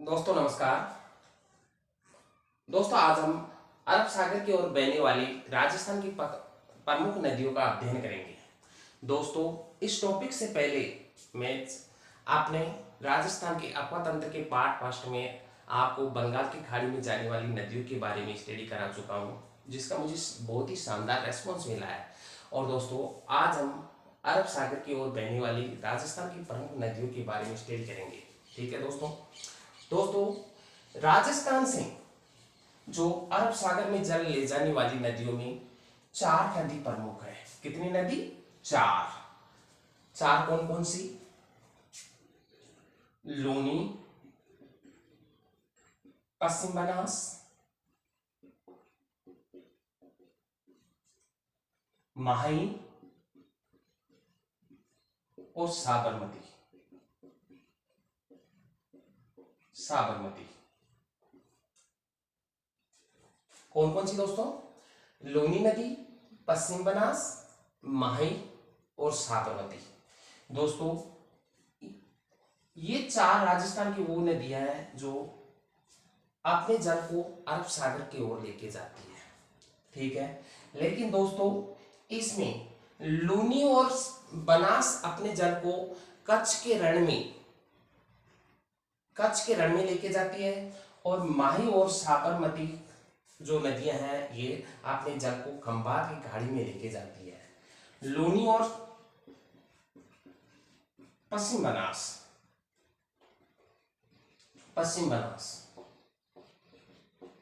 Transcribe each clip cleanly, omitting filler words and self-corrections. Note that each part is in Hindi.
दोस्तों नमस्कार। दोस्तों आज हम अरब सागर की ओर बहने वाली राजस्थान की प्रमुख नदियों का अध्ययन करेंगे। दोस्तों इस टॉपिक से पहले मैं आपने राजस्थान के अपवा तंत्र के पाठ फर्स्ट में आपको बंगाल की खाड़ी में जाने वाली नदियों के बारे में स्टडी करा चुका हूँ, जिसका मुझे बहुत ही शानदार रेस्पॉन्स मिला है। और दोस्तों आज हम अरब सागर की ओर बहने वाली राजस्थान की प्रमुख नदियों के बारे में स्टडी करेंगे। ठीक है दोस्तों राजस्थान से जो अरब सागर में जल ले जाने वाली नदियों में चार नदी प्रमुख है। कितनी नदी? चार। चार कौन कौन सी? लूनी, पश्चिम बनास, माही और साबरमती। साबरमती कौन कौन सी दोस्तों? लूनी नदी, पश्चिम बनास, माही और साबरमती। दोस्तों ये चार राजस्थान की वो नदियां हैं जो अपने जल को अरब सागर की ओर लेके जाती है। ठीक है, लेकिन दोस्तों इसमें लूनी और बनास अपने जल को कच्छ के रण में लेके जाती है, और माही और साबरमती जो नदियां हैं ये अपने जल को खंभात की खाड़ी में लेके जाती है। लूनी और पश्चिम बनास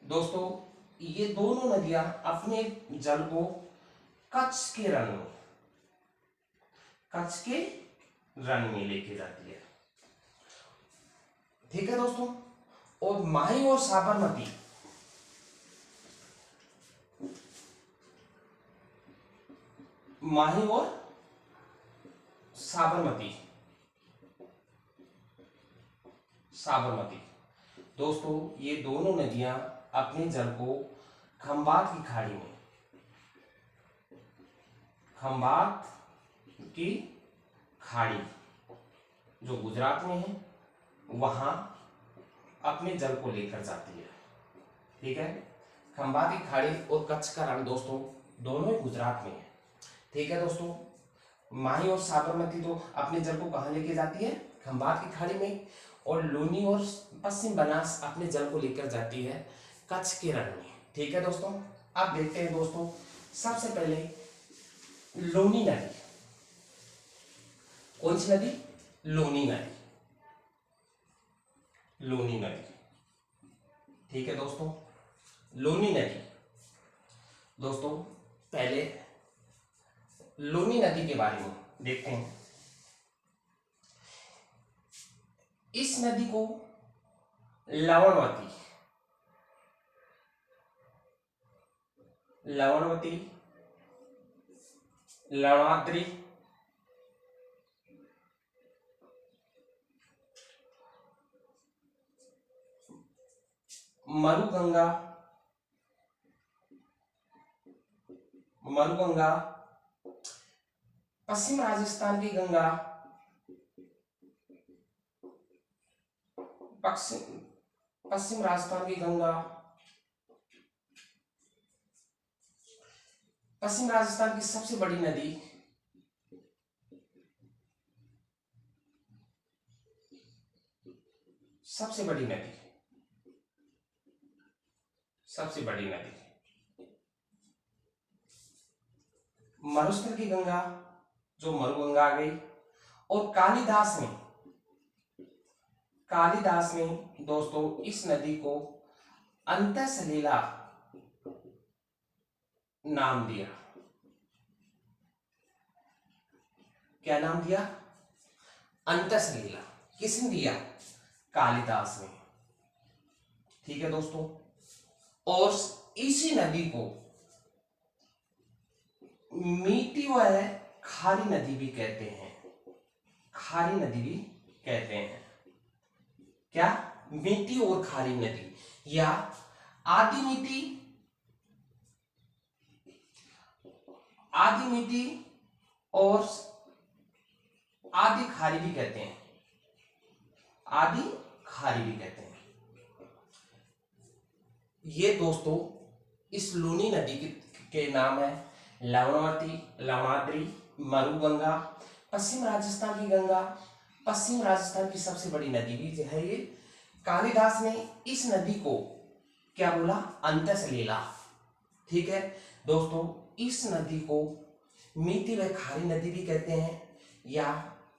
दोस्तों ये दोनों नदियां अपने जल को कच्छ के रण में लेके जाती है। ठीक है दोस्तों, और माही और साबरमती साबरमती दोस्तों ये दोनों नदियां अपने जल को खंभात की खाड़ी जो गुजरात में है वहां अपने जल को लेकर जाती है। ठीक है, खंभात की खाड़ी और कच्छ का रण दोस्तों दोनों ही गुजरात में है। ठीक है दोस्तों, माही और साबरमती तो अपने जल को कहां लेके जाती है? खंभात की खाड़ी में, और लूनी और पश्चिम बनास अपने जल को लेकर जाती है कच्छ के रण में। ठीक है दोस्तों, अब देखते हैं दोस्तों सबसे पहले लूनी नदी। कौन सी नदी? लूनी नदी। ठीक है दोस्तों, लूनी नदी दोस्तों पहले लूनी नदी के बारे में देखते हैं। इस नदी को लवणवती, लवणाद्री, मरुगंगा, पश्चिम राजस्थान की गंगा, पश्चिम राजस्थान की गंगा, पश्चिम राजस्थान की सबसे बड़ी नदी सबसे बड़ी नदी मरुस्थल की गंगा जो मरुगंगा आ गई। और कालिदास ने दोस्तों इस नदी को अंतःसलीला नाम दिया। क्या नाम दिया? अंतःसलीला। किसने दिया? कालिदास ने। ठीक है दोस्तों, और इसी नदी को मीठी व खारी नदी भी कहते हैं। क्या? मीठी और खारी नदी, या आधी मीठी और आधी खारी भी कहते हैं। ये दोस्तों इस लूनी नदी के नाम है लवणावती, लवणाद्री, मरुगंगा, पश्चिम राजस्थान की गंगा, पश्चिम राजस्थान की सबसे बड़ी नदी भी जो है ये। कालिदास ने इस नदी को क्या बोला, अंतसलीला। ठीक है दोस्तों, इस नदी को मीठी व खारी नदी भी कहते हैं या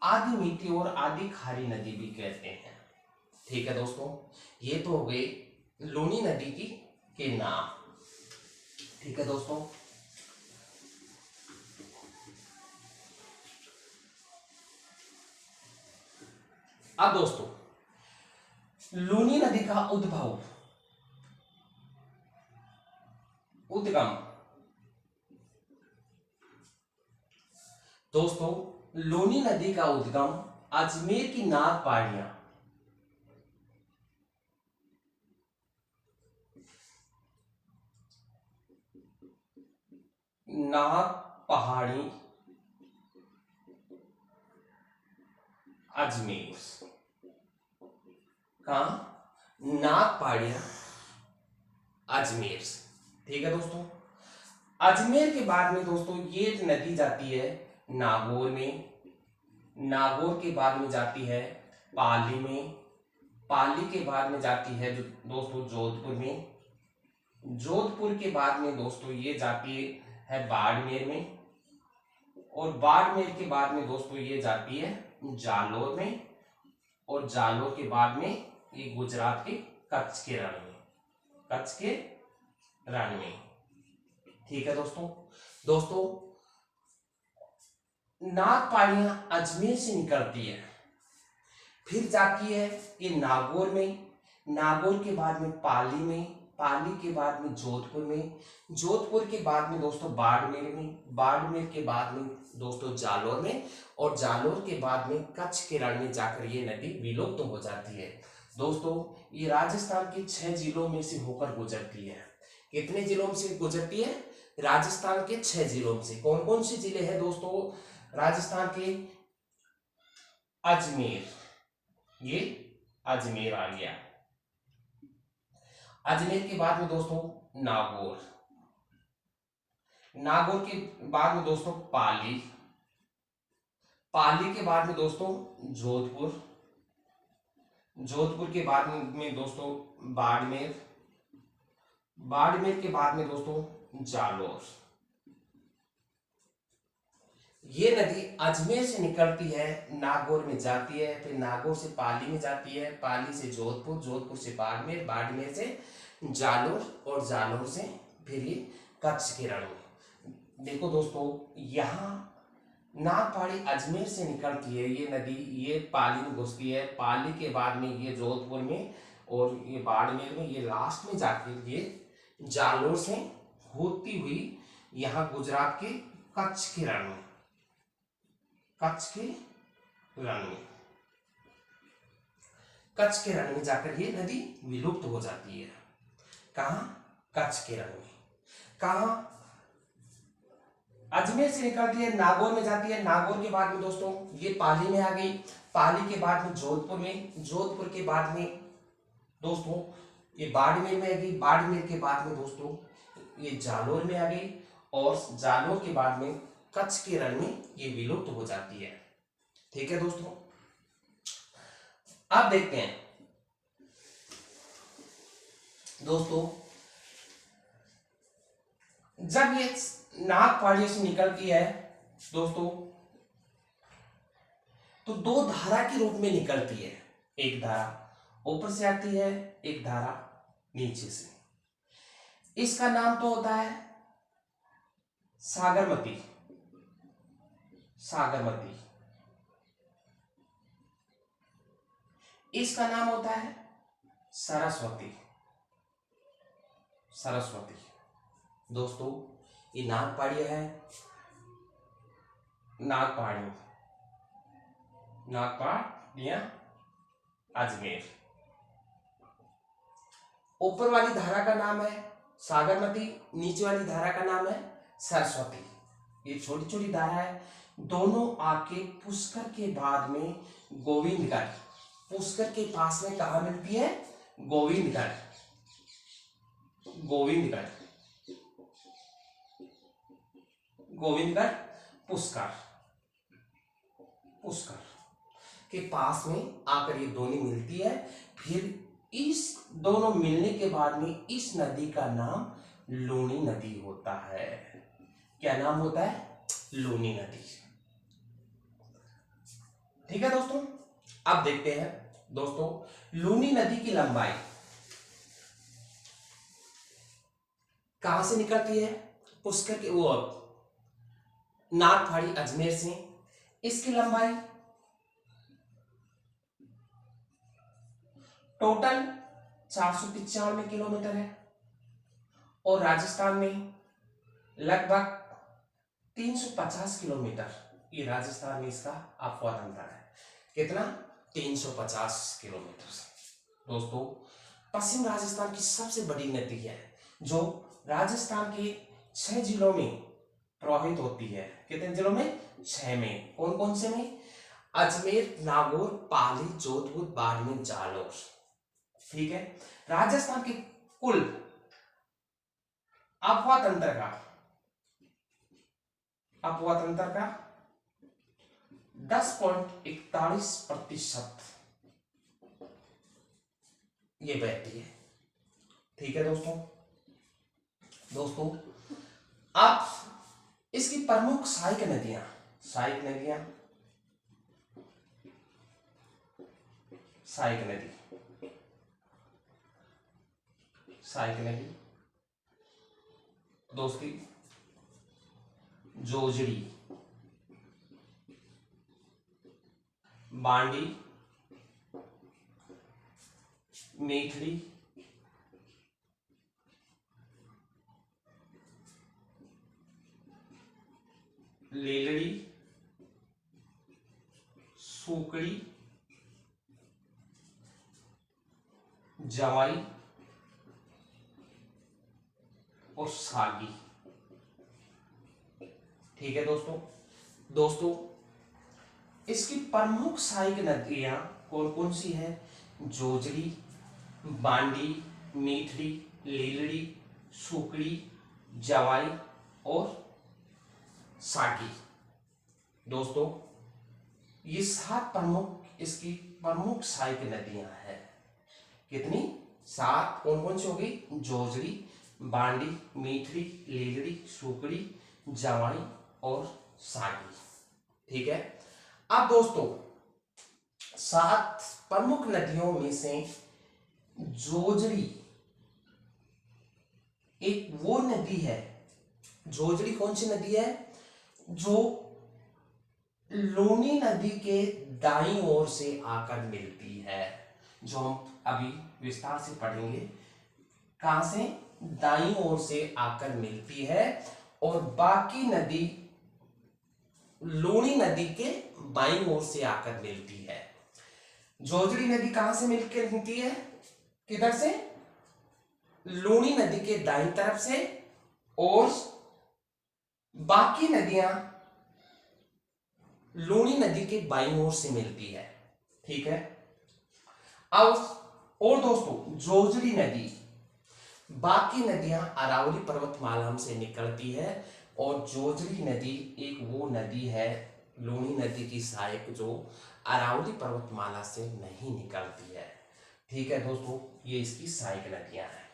आधी मीठी और आधी खारी नदी भी कहते हैं। ठीक है दोस्तों, ये तो हो गए लूनी नदी के नाम। ठीक है दोस्तों, अब दोस्तों लूनी नदी का उद्गम दोस्तों, लूनी नदी का उद्गम अजमेर की नाग पहाड़ियां, नाग पहाड़ी अजमेर, कहा, नाग पहाड़ियां अजमेर। ठीक है दोस्तों, अजमेर के बाद में दोस्तों ये नदी जाती है नागौर में, नागौर के बाद में जाती है पाली में, पाली के बाद में जाती है दोस्तों जोधपुर में, जोधपुर के बाद में दोस्तों ये जाती है बाड़मेर में, और बाड़मेर के बाद में दोस्तों ये जाती है जालोर में, और जालोर के बाद में ये गुजरात के कच्छ के रण में, कच्छ के रण में। ठीक है दोस्तों, दोस्तों नाग पहाड़ियां अजमेर से निकलती है, फिर जाती है ये नागौर में, नागौर के बाद में पाली में, पाली के बाद में जोधपुर में, जोधपुर के बाद में दोस्तों बाड़मेर में, बाड़मेर के बाद में दोस्तों जालोर में, और जालोर के बाद में कच्छ के रण में जाकर ये नदी विलुप्त तो हो जाती है। दोस्तों ये राजस्थान के 6 जिलों में से होकर गुजरती है। कितने जिलों में से गुजरती है? राजस्थान के 6 जिलों में से। कौन कौन से जिले हैं दोस्तों राजस्थान के? अजमेर, ये अजमेर आ गया। अजमेर के बाद में दोस्तों नागौर, नागौर के बाद में दोस्तों पाली, पाली के बाद में दोस्तों जोधपुर, जोधपुर के बाद में दोस्तों बाड़मेर, बाड़मेर के बाद में दोस्तों जालोर। ये नदी अजमेर से निकलती है, नागौर में जाती है, फिर नागौर से पाली में जाती है, पाली से जोधपुर, जोधपुर से बाड़मेर, बाड़मेर से जालोर, और जालोर से फिर ये कच्छ के रण में। देखो दोस्तों यहाँ नागपहाड़ी अजमेर से निकलती है ये नदी, ये पाली में घुसती है, पाली के बाद में ये जोधपुर में, और ये बाड़मेर में, ये लास्ट में जाके ये जालोर से होती हुई यहाँ गुजरात के कच्छ के रण में, कच्छ के रण में, कच्छ के रण में जाकर ये नदी विलुप्त हो जाती है। कहा? कच्छ के रण में। कहा? अजमेर से निकलती है, नागौर में जाती है, नागौर के बाद में दोस्तों ये पाली में आ गई, पाली के बाद में जोधपुर में, जोधपुर के बाद में दोस्तों ये बाड़मेर में आ गई, बाड़मेर के बाद में दोस्तों ये जालोर में आ गई, और जालोर के बाद में कच्छ के रण में ये विलुप्त हो जाती है। ठीक है दोस्तों, अब देखते हैं दोस्तों जब ये नागपहाड़ी से निकलती है दोस्तों तो 2 धारा के रूप में निकलती है। एक धारा ऊपर से आती है, एक धारा नीचे से। इसका नाम तो होता है सागरमती, सागरमती। इसका नाम होता है सरस्वती, सरस्वती। दोस्तों ये नागपहाड़ी है, नागपहाड़ी, नागपहाड़ियां अजमेर। ऊपर वाली धारा का नाम है सागरमती, नीचे वाली धारा का नाम है सरस्वती। ये छोटी छोटी धारा है, दोनों आके पुष्कर के बाद में गोविंदगढ़, पुष्कर के पास में कहा मिलती है? गोविंदगढ़। गोविंदगढ़, गोविंदगढ़, पुष्कर, पुष्कर के पास में आकर ये दोनों मिलती है। फिर इस दोनों मिलने के बाद में इस नदी का नाम लूनी नदी होता है। क्या नाम होता है? लूनी नदी। ठीक है दोस्तों, अब देखते हैं दोस्तों लूनी नदी की लंबाई कहां से निकलती है? पुष्कर के वो नागफाड़ी अजमेर से। इसकी लंबाई टोटल 495 किलोमीटर है और राजस्थान में लगभग 350 किलोमीटर, ये राजस्थान में इसका अपवाद अंतर है। कितना? 350 किलोमीटर। दोस्तों पश्चिम राजस्थान की सबसे बड़ी नदी है जो राजस्थान के 6 जिलों में प्रवाहित होती है। कितने जिलों में? 6 में। कौन कौन से में? अजमेर, नागौर, पाली, जोधपुर, बाड़मेर, जालौर। ठीक है। राजस्थान के कुल अपवातंत्र का 10.41% ये बहती है। ठीक है दोस्तों। दोस्तों आप इसकी प्रमुख सहायक नदियां, सहायक नदियां, सहायक नदी, सहायक नदी दोस्ती जोजड़ी, बांडी, मेखली, लेलड़ी, सूकड़ी, जवाई और सागी। ठीक है दोस्तों। दोस्तों इसकी प्रमुख सहायक नदियां कौन कौन सी है? जोजड़ी, बांडी, मीठड़ी, लीलड़ी, सूकड़ी, जवाई और सागी। दोस्तों ये 7 प्रमुख इसकी प्रमुख सहायक नदियां हैं। कितनी? 7। कौन कौन सी होगी? जोजड़ी, बांडी, मीठड़ी, लीलड़ी, सूकड़ी, जवाई और सागी। ठीक है। अब दोस्तों 7 प्रमुख नदियों में से जोजड़ी एक वो नदी है, जोजड़ी कौन सी नदी है? जो लूनी नदी के दाईं ओर से आकर मिलती है, जो हम अभी विस्तार से पढ़ेंगे। कहां से? दाईं ओर से आकर मिलती है और बाकी नदी लूनी नदी के बाईं ओर से आकर मिलती है। जोजड़ी नदी कहां से मिलकर मिलती है? किधर से? लूनी नदी के दाईं तरफ से, और बाकी नदियां लूनी नदी के बाईं ओर से मिलती है। ठीक है। अब और दोस्तों जोजड़ी नदी बाकी नदियां अरावली पर्वतमाला से निकलती है और जोजड़ी नदी एक वो नदी है लूनी नदी की सहायक जो अरावली पर्वतमाला से नहीं निकलती है। ठीक है दोस्तों, ये इसकी सहायक नदियां हैं।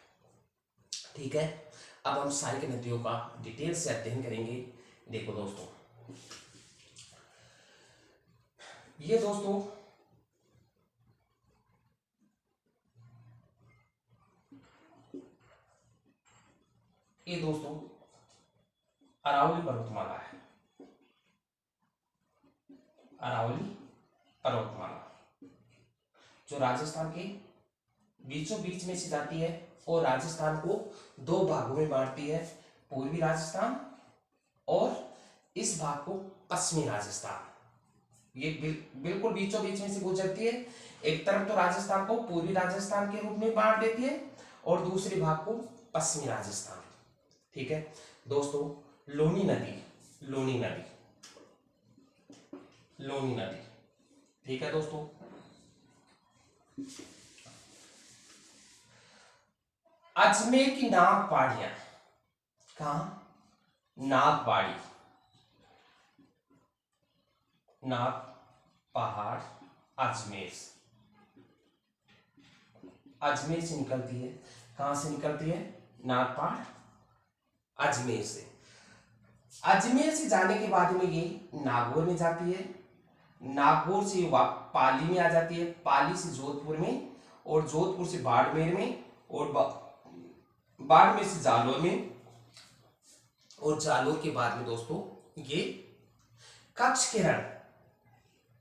ठीक है। अब हम सहायक नदियों का डिटेल से अध्ययन करेंगे। देखो दोस्तों, ये दोस्तों अरावली पर्वतमाला है, अरावली पर्वतमाला जो राजस्थान के बीचों बीच में से जाती है और राजस्थान को 2 भागों में बांटती है, पूर्वी राजस्थान और इस भाग को पश्चिमी राजस्थान। ये बिल्कुल बीचों बीच में से गुजरती है। एक तरफ तो राजस्थान को पूर्वी राजस्थान के रूप में बांट देती है और दूसरे भाग को पश्चिमी राजस्थान। ठीक है दोस्तों, लूनी नदी, लूनी नदी, लूनी नदी। ठीक है दोस्तों। अजमेर की नाग पहाड़ियां, कहा, नाग पहाड़ी, नाग पहाड़ अजमेर, अजमेर से निकलती है। कहां से निकलती है? नाग पहाड़ अजमेर से। अजमेर से जाने के बाद में ये नागौर में जाती है, नागौर से पाली में आ जाती है, पाली से जोधपुर में, और जोधपुर से बाड़मेर में, और बाड़मेर से जालोर में, और जालोर के बाद में दोस्तों ये कच्छ के रण,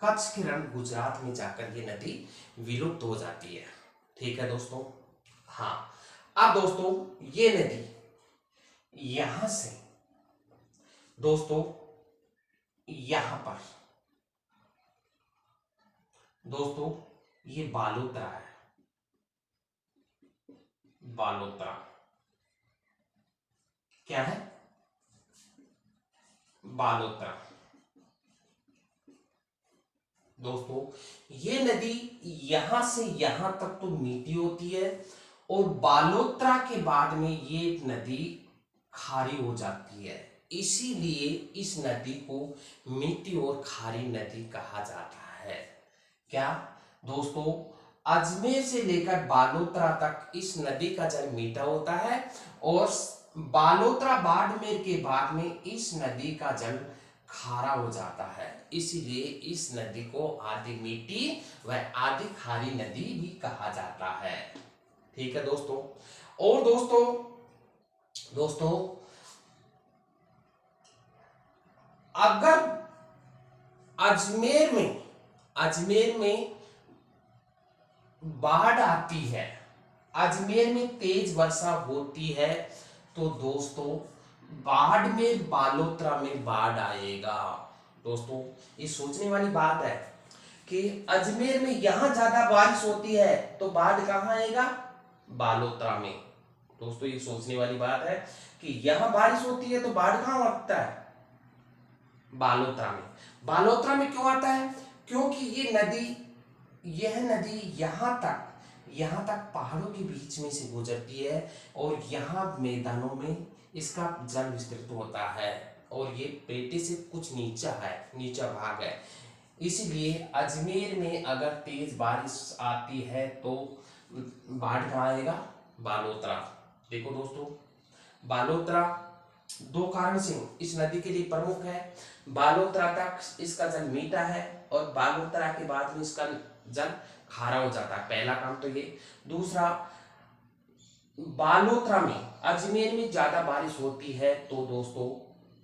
कच्छ के रण गुजरात में जाकर ये नदी विलुप्त हो जाती है। ठीक है दोस्तों। हाँ, अब दोस्तों ये नदी यहां से दोस्तों यहां पर दोस्तों ये बालोतरा है, बालोतरा क्या है? बालोतरा। दोस्तों ये नदी यहां से यहां तक तो मीठी होती है, और बालोतरा के बाद में ये नदी खारी हो जाती है, इसीलिए इस नदी को मीठी और खारी नदी कहा जाता है। क्या दोस्तों? अजमेर से लेकर बालोतरा तक इस नदी का जल मीठा होता है, और बालोतरा बाड़मेर के बाद में इस नदी का जल खारा हो जाता है, इसीलिए इस नदी को आधी मीठी व आधी खारी नदी भी कहा जाता है। ठीक है दोस्तों। और दोस्तों अगर अजमेर में बाढ़ आती है, अजमेर में तेज वर्षा होती है, तो दोस्तों बाड़मेर बालोतरा में बाढ़ आएगा। दोस्तों ये सोचने वाली बात है कि अजमेर में यहां ज्यादा बारिश होती है तो बाढ़ कहां आएगा? बालोतरा में। दोस्तों ये सोचने वाली बात है कि यहां बारिश होती है तो बाढ़ कहां आता है? बालोतरा में। बालोतरा में क्यों आता है? क्योंकि यह नदी यहां तक पहाड़ों के बीच में से गुजरती है, और यहाँ मैदानों में इसका जल विस्तृत होता है, और ये पेटे से कुछ नीचा भाग है, इसलिए अजमेर में अगर तेज बारिश आती है तो बाढ़ कहाँ आएगा? बालोतरा। देखो दोस्तों बालोतरा दो कारण से इस नदी के लिए प्रमुख है। बालोतरा तक इसका जल मीठा है, और बालोतरा के बाद में इसका जल खारा हो जाता है। पहला काम तो ये। दूसरा, बालोतरा में, अजमेर में ज्यादा बारिश होती है तो दोस्तों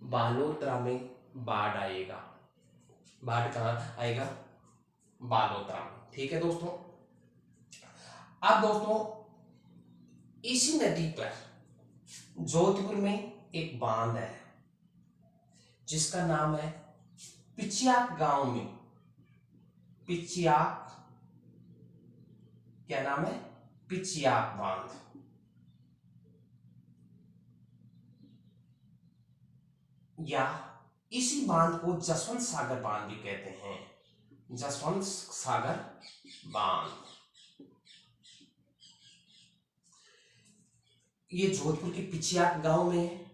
बालोतरा में बाढ़ आएगा। बाढ़ कहां आएगा? बालोतरा में। ठीक है दोस्तों। अब दोस्तों इसी नदी पर जोधपुर में एक बांध है जिसका नाम है पिचियाक। गांव में पिचियाक, क्या नाम है? पिचियाक बांध। या इसी बांध को जसवंत सागर बांध भी कहते हैं। जसवंत सागर बांध ये जोधपुर के पिचियाक गांव में है,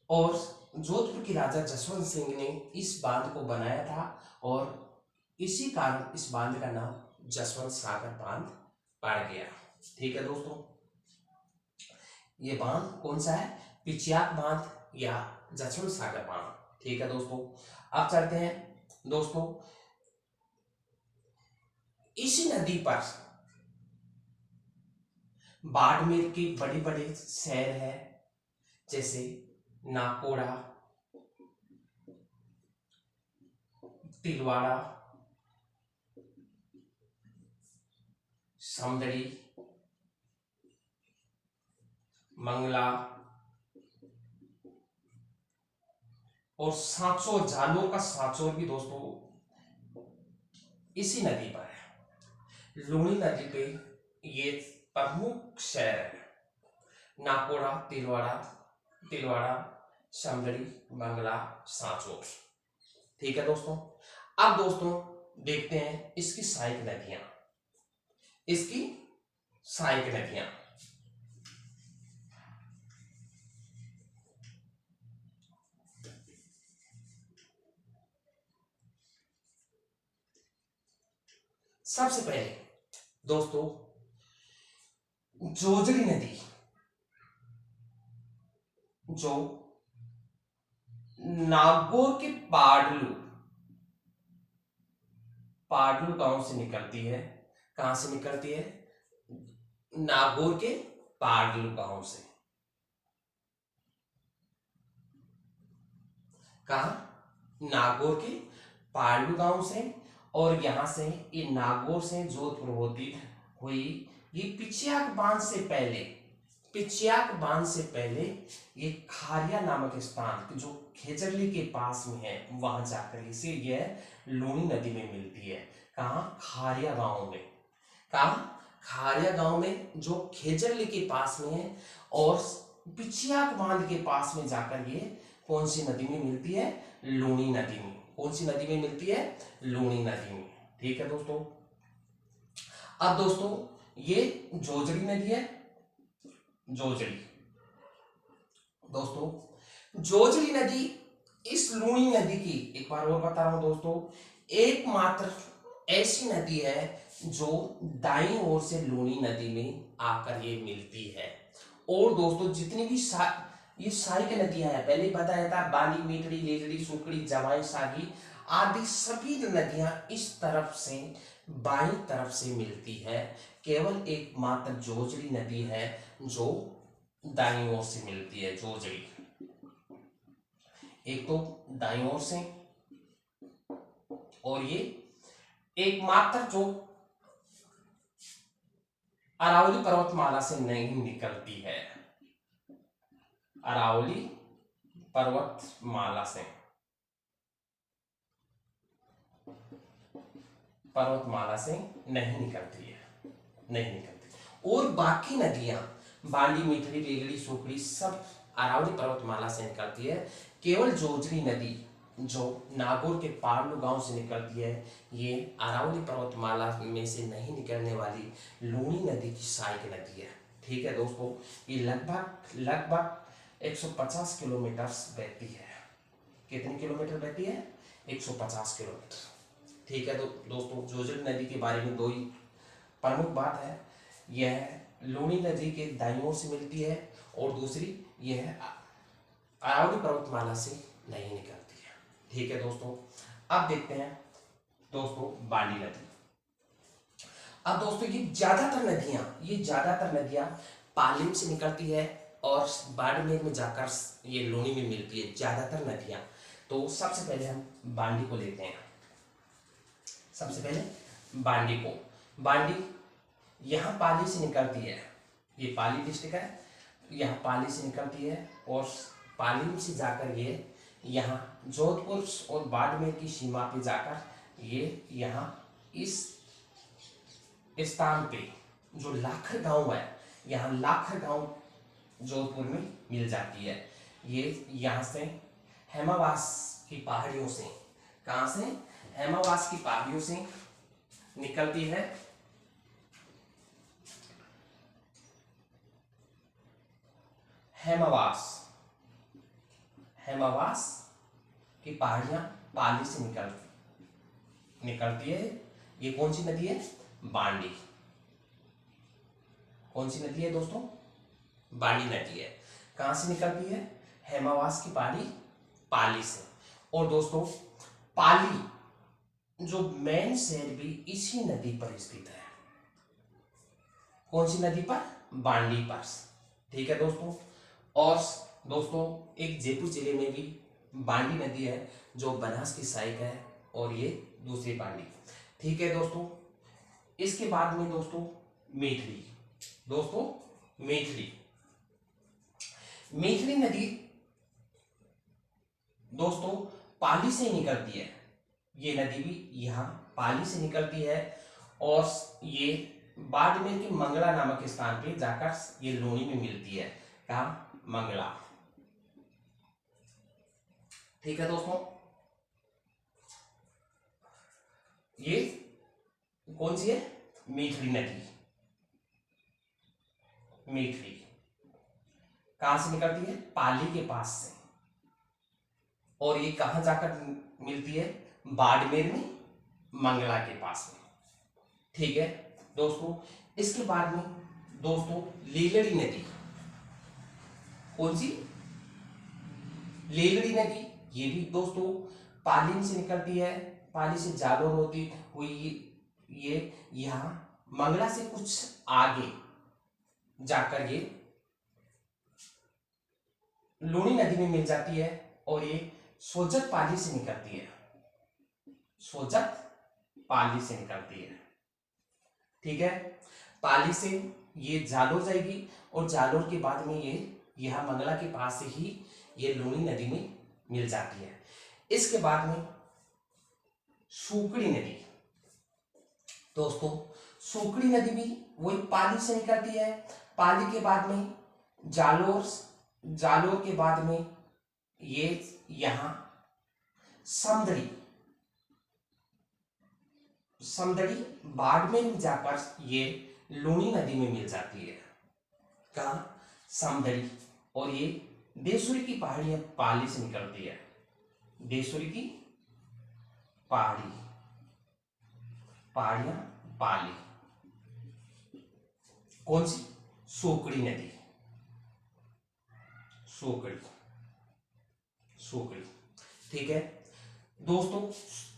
और जोधपुर के राजा जसवंत सिंह ने इस बांध को बनाया था, और इसी कारण इस बांध का नाम जसवंत सागर बांध पड़ गया। ठीक है दोस्तों। ये बांध कौन सा है? पिचियाक बांध या जसवंत सागर बांध। ठीक है दोस्तों। अब चलते हैं दोस्तों, इसी नदी पर बाड़मेर के बड़े बड़े शहर है, जैसे नाकोड़ा, तिलवाड़ा, समदड़ी, मंगला, और सांचौर। जालोर का सांचौर भी दोस्तों इसी नदी पर है। लूणी नदी पे ये प्रमुख शहर है। नाकोड़ा, तिलवाड़ा, समदड़ी, मंगला, सांचौर। ठीक है दोस्तों। अब दोस्तों देखते हैं इसकी सहायक नदियां। सबसे पहले दोस्तों जोजड़ी नदी जो नागौर के पाडलू गांव से निकलती है। कहां से निकलती है? नागौर के पाडलू गांव से। कहा? नागौर के पाडलू गांव से। और यहां से ये नागौर से जोधपुर होती हुई ये पिछियाक बांध से पहले ये खारिया नामक स्थान जो खेजरली के पास में है वहां जाकर इसे यह लूनी नदी में मिलती है। कहा? खारिया गांव में। कहा? खारिया गांव में जो खेजरली के पास में है और पिछियाक बांध के पास में जाकर ये कौन सी नदी में मिलती है? लूनी नदी में। कौन सी नदी में मिलती है? लूनी नदी में। ठीक है दोस्तों। अब दोस्तों ये जोजड़ी नदी है। जोजड़ी दोस्तों जोजड़ी नदी इस लूनी नदी की, एक बार और बता रहा हूं दोस्तों, एकमात्र ऐसी नदी है जो दाईं ओर से लूनी नदी में आकर ये मिलती है। और दोस्तों जितनी भी ये सारी की नदियां हैं, पहले बताया था बाली, मीठड़ी, लेजड़ी, सुकड़ी, जवाई, सागी आदि सभी नदियां इस तरफ से बाईं तरफ से मिलती है। केवल एकमात्र जोजड़ी नदी है जो दाईं ओर से मिलती है। जोजड़ी एक तो दाईं ओर से, और ये एकमात्र जो अरावली पर्वतमाला से नहीं निकलती है। अरावली पर्वतमाला से नहीं निकलती है, नहीं निकलती। और बाकी नदियां बाली, मीठड़ी, लेगड़ी, सुकड़ी सब अरावली पर्वतमाला से निकलती है। केवल जोजड़ी नदी जो नागौर के पाडलू गांव से निकलती है ये अरावली पर्वतमाला में से नहीं निकलने वाली लूनी नदी की सहायक नदी है। ठीक है दोस्तों, ये लगभग 150 किलोमीटर बहती है। कितने किलोमीटर बहती है? 150 किलोमीटर। ठीक है दोस्तों, जोजड़ी नदी के बारे में दो ही प्रमुख बात है। यह लूनी नदी के दाईं ओर से मिलती है और दूसरी यह अरावली पर्वतमाला से नहीं निकलती है। ठीक है दोस्तों, अब देखते हैं दोस्तों बाली नदी। अब दोस्तों ये ज्यादातर नदियां पालीम से निकलती है और बाड़मेर में जाकर ये लूनी में मिलती है ज्यादातर नदियां। तो सबसे पहले हम बांडी को लेते हैं। सबसे पहले बांडी यहाँ पाली से निकलती है। ये पाली डिस्ट्रिक्ट है, यहाँ पाली से निकलती है और पाली से जाकर ये यहाँ जोधपुर और बाड़मेर की सीमा पे जाकर ये यहाँ इस स्थान पे जो लाखर गांव है, यहाँ लाखर गांव जोधपुर में मिल जाती है। ये यहाँ से हेमावास की पहाड़ियों से, कहाँ से? हेमावास की पहाड़ियों से निकलती है। हेमावास की पहाड़ियां पाली से निकलती है। ये कौन सी नदी है? बांडी। कौन सी नदी है दोस्तों? बांडी नदी है। कहां से निकलती है? हेमावास की पहाड़ी पाली से। और दोस्तों पाली जो मेन शहर भी इसी नदी पर स्थित है। कौन सी नदी पर? बांडी पर। ठीक है दोस्तों। और दोस्तों एक जयपुर जिले में भी बांडी नदी है जो बनास की सहायक है और ये दूसरी बांडी। ठीक है दोस्तों, इसके बाद में दोस्तों मेखली। दोस्तों मेखली नदी दोस्तों पाली से निकलती है। ये नदी भी यहाँ पाली से निकलती है और ये बाड़मेर के मंगला नामक स्थान पे जाकर ये लूनी में मिलती है। कहा? मंगला। ठीक है दोस्तों, ये कौन सी है? मेखली नदी। मेखली कहां से निकलती है? पाली के पास से। और ये कहां जाकर मिलती है? बाड़मेर में मंगला के पास में। ठीक है दोस्तों। इसके बाद में दोस्तों लीलड़ी नदी, कौन सी? लीलड़ी नदी, ये भी दोस्तों पाली से निकलती है, पाली से जालोर होती हुई ये यहाँ मंगला से कुछ आगे जाकर ये लूणी नदी में मिल जाती है और ये सोजत पाली से निकलती है, सोजत पाली से निकलती है। ठीक है, पाली से ये जालोर जाएगी और जालोर के बाद में ये यहाँ मंगला के पास से ही ये लूणी नदी में मिल जाती है। इसके बाद में सूकड़ी नदी, दोस्तों सूकड़ी नदी भी वही पाली से निकलती है। पाली के बाद में जालोर, जालोर के बाद में ये यहाँ समदड़ी, समदड़ी बाड़मेर में जाकर ये लूणी नदी में मिल जाती है। कहाँ? समदड़ी। और ये देशूरी की पहाड़ियां पाली से निकलती है, देशूरी की पहाड़ियां पाली, कौन सी? सूकड़ी नदी, सूकड़ी, सूकड़ी। ठीक है दोस्तों,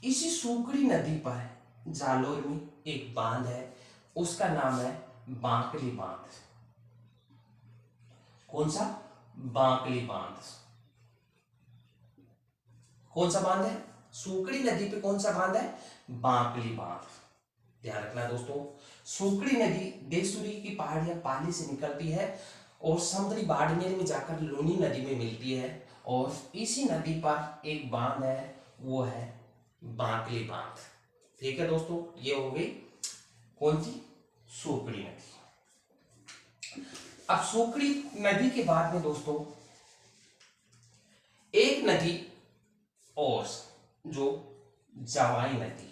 इसी सूकड़ी नदी पर जालोर में एक बांध है, उसका नाम है बांकली बांध। कौन सा? बांकली बांध। कौन सा बांध है? सूकड़ी नदी पे कौन सा बांध है? बांकली बांध। ध्यान रखना दोस्तों, सूकड़ी नदी देशूरी की पहाड़ियां पाली से निकलती है और समुद्री बाड़मेर में जाकर लूणी नदी में मिलती है और इसी नदी पर एक बांध है, वो है बांकली बांध। ठीक है दोस्तों, ये हो गई कौन सी? सूकड़ी नदी। अब सूकड़ी नदी के बाद में दोस्तों एक नदी और, जो जवाई नदी।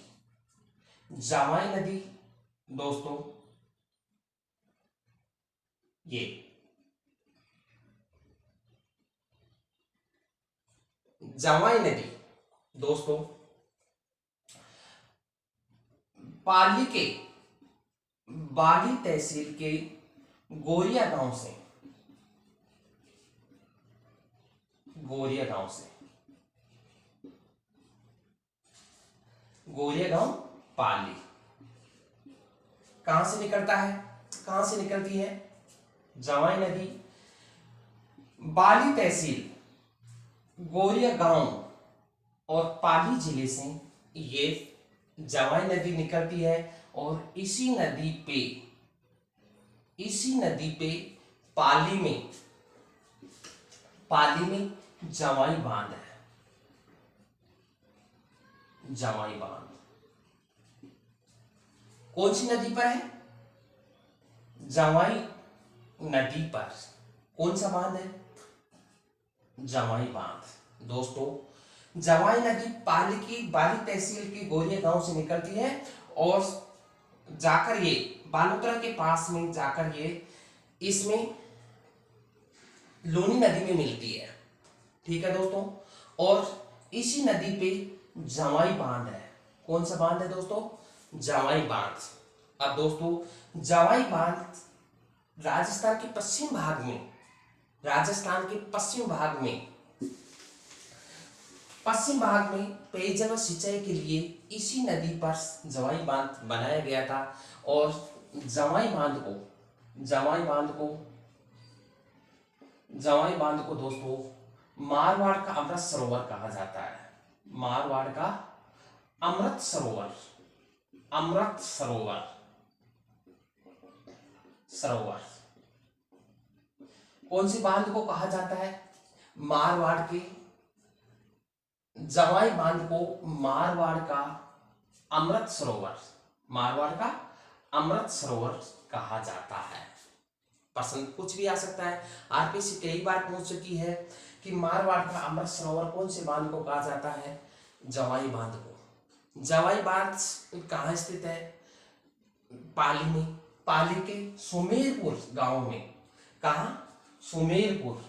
जवाई नदी दोस्तों ये जवाई नदी दोस्तों पाली के बाली तहसील के गोरिया गांव से, गोरिया गांव से, गोरिया गांव पाली कहां से निकलता है? कहां से निकलती है? जवाई नदी बाली तहसील, गोरिया गांव और पाली जिले से ये जवाई नदी निकलती है और इसी नदी पे पाली में जवाई बांध है, जवाई बांध। कौन सी नदी पर है? जवाई नदी पर कौन सा बांध है? जवाई बांध। दोस्तों जवाई नदी पाली की बाली तहसील के गोरिया गांव से निकलती है और जाकर ये बालोतरा के पास में जाकर ये इसमें लूणी नदी में मिलती है। ठीक है दोस्तों, और इसी नदी पे जवाई बांध है। कौन सा बांध है दोस्तों? जवाई बांध। अब दोस्तों जवाई बांध राजस्थान के पश्चिम भाग में, राजस्थान के पश्चिम भाग में पेयजल व सिंचाई के लिए इसी नदी पर जवाई बांध बनाया गया था और जवाई बांध को दोस्तों मारवाड़ का अमृत सरोवर कहा जाता है। मारवाड़ का अमृत सरोवर, अमृत सरोवर, सरोवर। कौन सी बांध को कहा जाता है? मारवाड़ के जवाई बांध को मारवाड़ का अमृत सरोवर, मारवाड़ का अमृत सरोवर कहा जाता है। प्रश्न कुछ भी आ सकता है, आरपीसी कई बार पूछ चुकी है कि मारवाड़ का अमृत सरोवर कौन से बांध को कहा जाता है? जवाई बांध को। जवाई बांध कहाँ स्थित है? पाली में, पाली के सुमेरपुर गांव में। कहाँ? सुमेरपुर,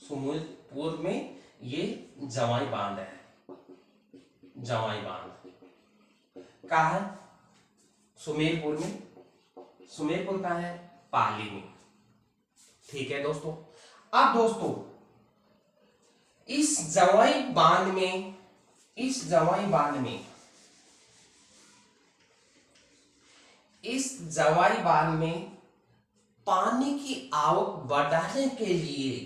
सुमेरपुर में ये जवाई बांध है, जवाई बांध। कहाँ है? सुमेरपुर में। सुमेरपुर कहाँ है? पाली में। ठीक है दोस्तों। अब दोस्तों इस जवाई बांध में, इस जवाई बांध में, इस जवाई बांध में पानी की आवक बढ़ाने के लिए,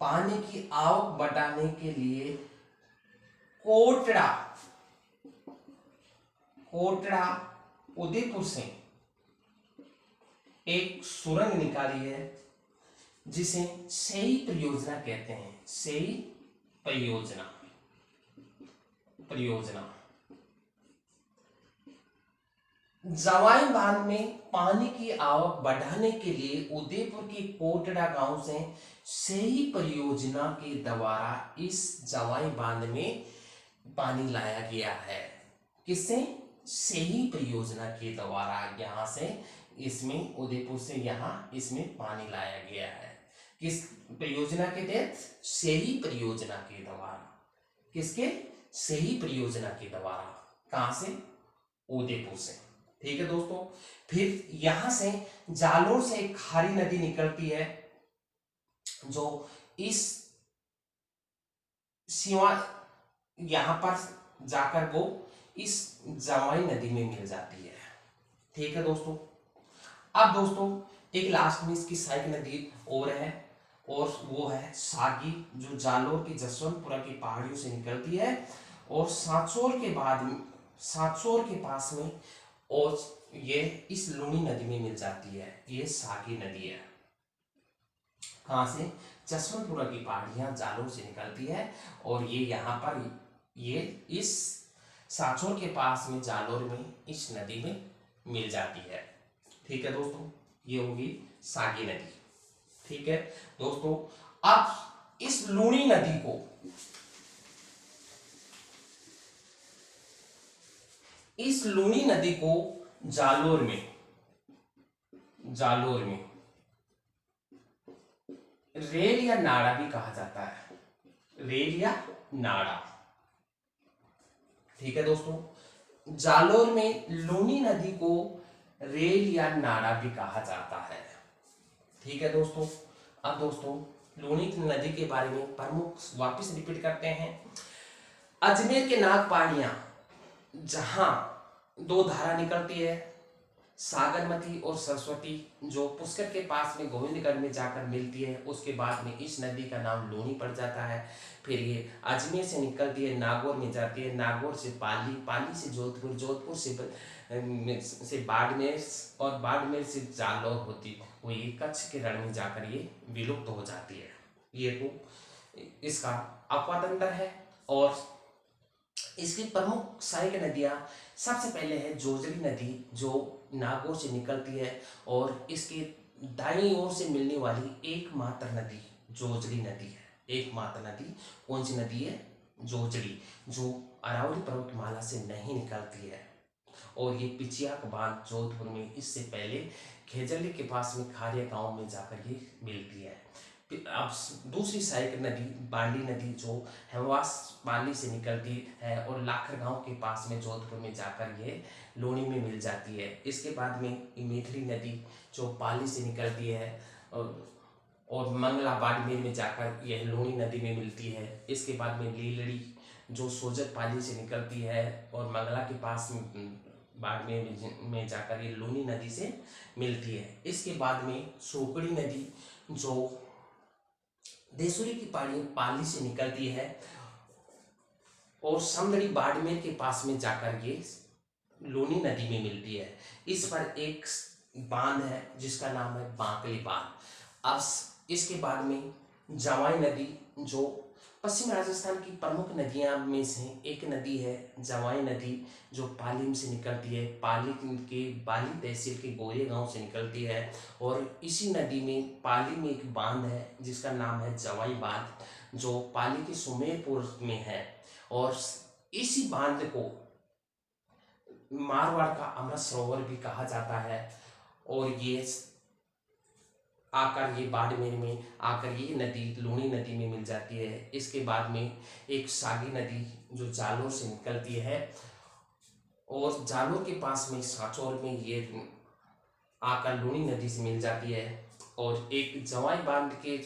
पानी की आवक बढ़ाने के लिए कोटड़ा, कोटड़ा उदयपुर से एक सुरंग निकाली है जिसे सेई परियोजना कहते हैं। सेई परियोजना, परियोजना। जवाई बांध में पानी की आवक बढ़ाने के लिए उदयपुर के कोटड़ा गांव से सेई परियोजना के द्वारा इस जवाई बांध में पानी लाया गया है। किससे? सेई परियोजना के द्वारा यहां से, इसमें उदयपुर से यहां इसमें पानी लाया गया है। किस परियोजना के तहत? सेई परियोजना के द्वारा। किसके? सेई परियोजना के द्वारा। कहां से? उदयपुर से। ठीक है दोस्तों। फिर यहां से जालोर से एक खारी नदी निकलती है जो इस सीमा, यहां पर जाकर वो इस जवाई नदी में मिल जाती है। ठीक है दोस्तों। अब दोस्तों एक लास्ट में इसकी सहायक नदी और है, और वो है सागी, जो जालोर की जसवंतपुरा की पहाड़ियों से निकलती है और सांचौर के बाद, सांचौर के पास में, और ये इस लूनी नदी में मिल जाती है। ये सागी नदी है। कहां से? जसवंतपुरा की पहाड़ियां जालोर से निकलती है और ये यहाँ पर, ये इस सांचौर के पास में जालोर में इस नदी में मिल जाती है। ठीक है दोस्तों, ये होगी सागी नदी। ठीक है दोस्तों। अब इस लूनी नदी को, इस लूनी नदी को जालोर में, जालोर में रेल या नाड़ा भी कहा जाता है। रेल या नाड़ा। ठीक है दोस्तों। जालोर में लूनी नदी को रेल या नाड़ा भी कहा जाता है। ठीक है दोस्तों। अब दोस्तों लूनी नदी के बारे में प्रमुख वापस रिपीट करते हैं। अजमेर के नागपाड़ियां, जहां दो धारा निकलती है, सागरमती और सरस्वती, जो पुष्कर के पास में गोविंदगढ़ में जाकर मिलती है, उसके बाद में इस नदी का नाम लूनी पड़ जाता है। फिर ये अजमेर से निकलती है, नागौर में जाती है, नागौर से पाली, पाली से जोधपुर, जोधपुर से बाड़मेर, और बाड़मेर से जालौर होती हुई कच्छ के रण में जाकर ये विलुप्त हो जाती है। ये तो इसका अपवादंतर है। और इसकी प्रमुख सहायक नदियां, सबसे पहले है जोजरी नदी, जो नागौर से निकलती है और इसके दाईं ओर से मिलने वाली एकमात्र नदी जोजरी नदी है। एकमात्र नदी कौन सी नदी है? जोजरी, जो अरावली पर्वतमाला से नहीं निकलती है। और ये पिचियाक बांध जोधपुर में, इससे पहले खेजरली के पास में खारिया गांव में जाकर ये मिलती है। अब दूसरी सहायक नदी बांडी नदी, जो हेमवास पाली से निकलती है और लाखर गांव के पास में जोधपुर में जाकर ये लूनी में मिल जाती है। इसके बाद में मेखली नदी, जो पाली से निकलती है और मंगला बाड़मेर में जाकर यह लूनी नदी में मिलती है। इसके बाद में लीलड़ी, जो सोजत पाली से निकलती है और मंगला के पास में बाड़मेर में जाकर ये लूनी नदी से मिलती है। इसके बाद में सोकड़ी नदी, जो देसुरी की पहाड़ी पाली से निकलती है और समदड़ी बाड़मेर के पास में जाकर ये लूनी नदी में मिलती है। इस पर एक बांध है जिसका नाम है बांकली बांध। अब इसके बाद में जवाई नदी, जो पश्चिम राजस्थान की प्रमुख नदियां में से एक नदी है जवाई नदी, जो पाली से निकलती है। पाली के बाली तहसील के गोरे गांव से निकलती है और इसी नदी में पाली में एक बांध है जिसका नाम है जवाई बांध, जो पाली के सुमेरपुर में है। और इसी बांध को मारवाड़ का अमृत सरोवर भी कहा जाता है। और ये आकर ये बाड़मेर में आकर ये नदी लूनी नदी में मिल जाती है। इसके बाद में एक सागी नदी, जो जालोर से निकलती है और जालोर के पास में सांचौर में ये आकर लूनी नदी से मिल जाती है। और एक जवाई बांध के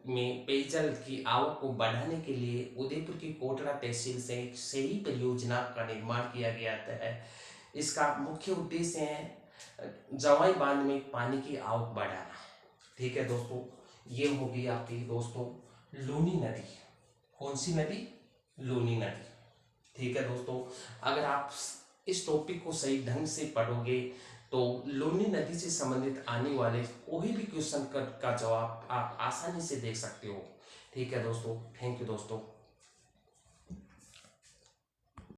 में पेयजल की आवक को बढ़ाने के लिए उदयपुर की कोटड़ा तहसील से एक सही परियोजना का निर्माण किया गया है। इसका मुख्य उद्देश्य है जवाई बांध में पानी की आवक बढ़ाना। ठीक है दोस्तों, ये होगी आपकी दोस्तों लूनी नदी। कौन सी नदी? लूनी नदी। ठीक है दोस्तों, अगर आप इस टॉपिक को सही ढंग से पढ़ोगे तो लूनी नदी से संबंधित आने वाले कोई भी क्वेश्चन का जवाब आप आसानी से देख सकते हो। ठीक है दोस्तों, थैंक यू दोस्तों।